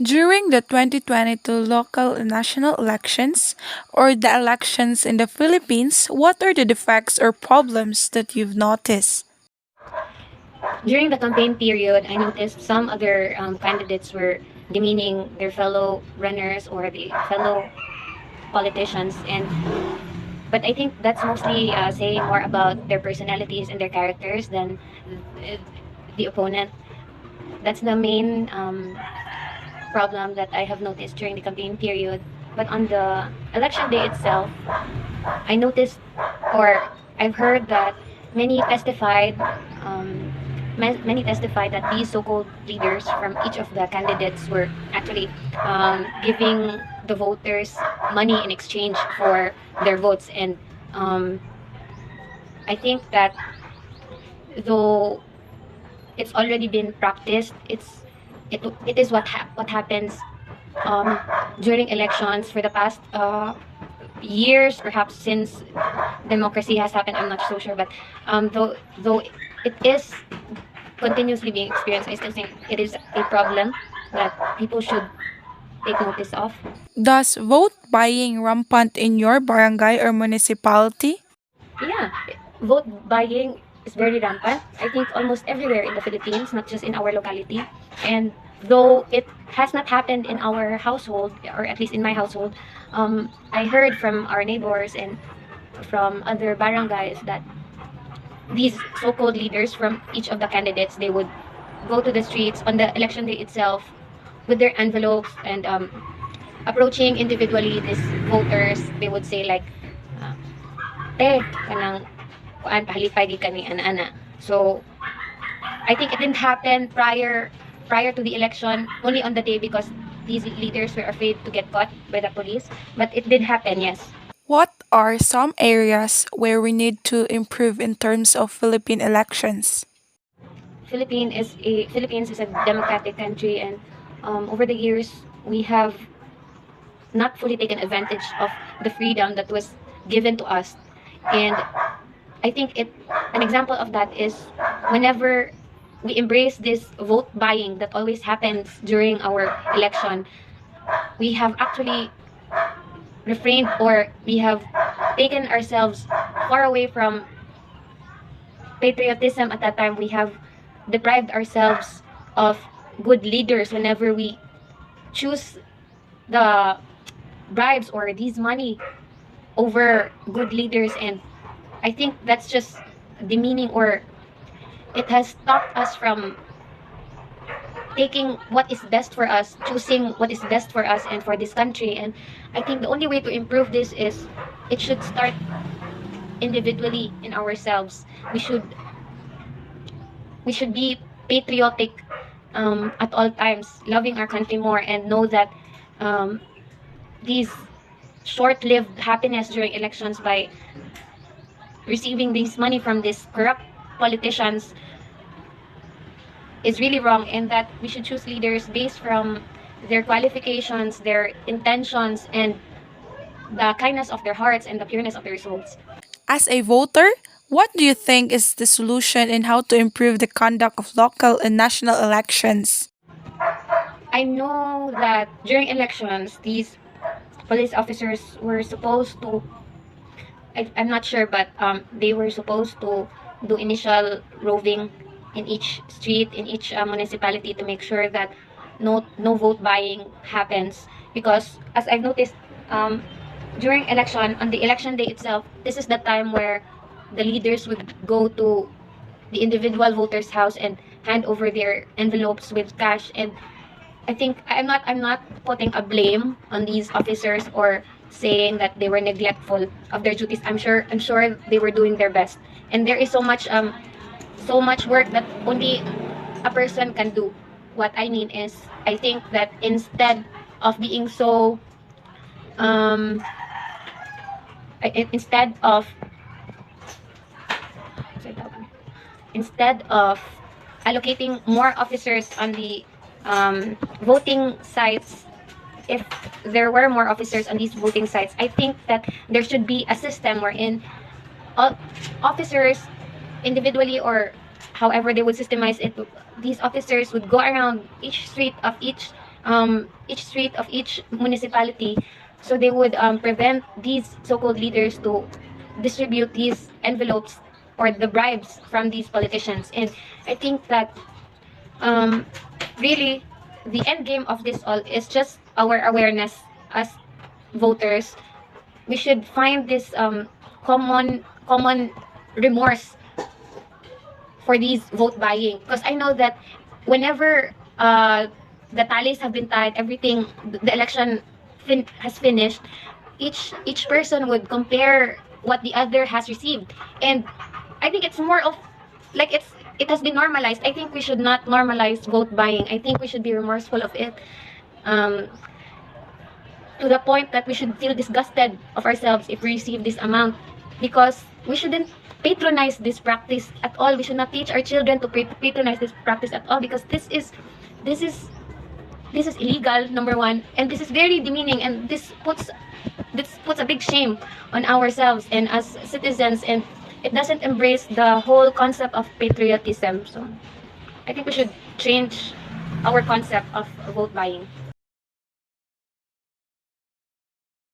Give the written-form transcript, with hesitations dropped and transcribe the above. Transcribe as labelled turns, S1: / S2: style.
S1: During the 2022 local and national elections, or the elections in the Philippines, what are the defects or problems that you've noticed?
S2: During the campaign period, I noticed some other candidates were demeaning their fellow runners or the fellow politicians, and but I think that's mostly saying more about their personalities and their characters than uh, the opponent. That's the main problem that I have noticed during the campaign period. But on the election day itself, I noticed, or I've heard that many testified, um, many testified that these so-called leaders from each of the candidates were actually giving the voters money in exchange for their votes, and um, I think that though it's already been practiced, it is what happens um, during elections for the past years, perhaps since democracy has happened. I'm not so sure, but though it is continuously being experienced, I still think it is a problem that people should take notice of.
S1: Does vote buying rampant in your barangay or municipality?
S2: Yeah, vote buying is very rampant. I think almost everywhere in the Philippines, not just in our locality. And though it has not happened in our household, or at least in my household, I heard from our neighbors and from other barangays that these so-called leaders from each of the candidates, they would go to the streets on the election day itself with their envelopes and approaching individually these voters. They would say like, uh, "Te, kanang kuan pahalipay gid kani ana-ana." So I think it didn't happen prior to the election, only on the day because these leaders were afraid to get caught by the police. But it did happen, yes.
S1: What are some areas where we need to improve in terms of Philippine elections?
S2: Philippines is a democratic country, and over the years we have not fully taken advantage of the freedom that was given to us. And I think an example of that is whenever we embrace this vote buying that always happens during our election, we have actually refrained, or we have taken ourselves far away from patriotism. At that time, we have deprived ourselves of good leaders whenever we choose the bribes or these money over good leaders. And I think that's just demeaning, or it has stopped us from taking what is best for us, choosing what is best for us and for this country. And I think the only way to improve this is it should start individually in ourselves. We should be patriotic at all times, loving our country more, and know that um, these short-lived happiness during elections by receiving this money from these corrupt politicians is really wrong, and that we should choose leaders based from their qualifications, their intentions, and the kindness of their hearts and the pureness of their souls.
S1: As a voter, what do you think is the solution in how to improve the conduct of local and national elections?
S2: I know that during elections, these police officers were supposed to, I'm not sure, but they were supposed to do initial roving in each street, in each municipality, to make sure that no vote buying happens. Because as I've noticed, um, during election, on the election day itself, this is the time where the leaders would go to the individual voters' house and hand over their envelopes with cash. And I think I'm not putting a blame on these officers or saying that they were neglectful of their duties. I'm sure they were doing their best. And there is so much work that only a person can do. What I mean is, I think that of being so um instead of instead of allocating more officers on the voting sites, if there were more officers on these voting sites, I think that there should be a system wherein all officers individually, or however they would systemize it, these officers would go around each street of each each street of each municipality, so they would prevent these so-called leaders to distribute these envelopes or the bribes from these politicians. And I think that um, really the end game of this all is just our awareness as voters. We should find this common remorse for these vote buying, because I know that whenever the tallies have been tied, everything, the election has finished, each person would compare what the other has received. And I think it's more of like it has been normalized. I think we should not normalize vote buying. I think we should be remorseful of it, um, to the point that we should feel disgusted of ourselves if we receive this amount, because we shouldn't patronize this practice at all. We should not teach our children to patronize this practice at all, because this is this is illegal, number one, and this is very demeaning, and this puts a big shame on ourselves and as citizens, and it doesn't embrace the whole concept of patriotism. So I think we should change our concept of vote buying.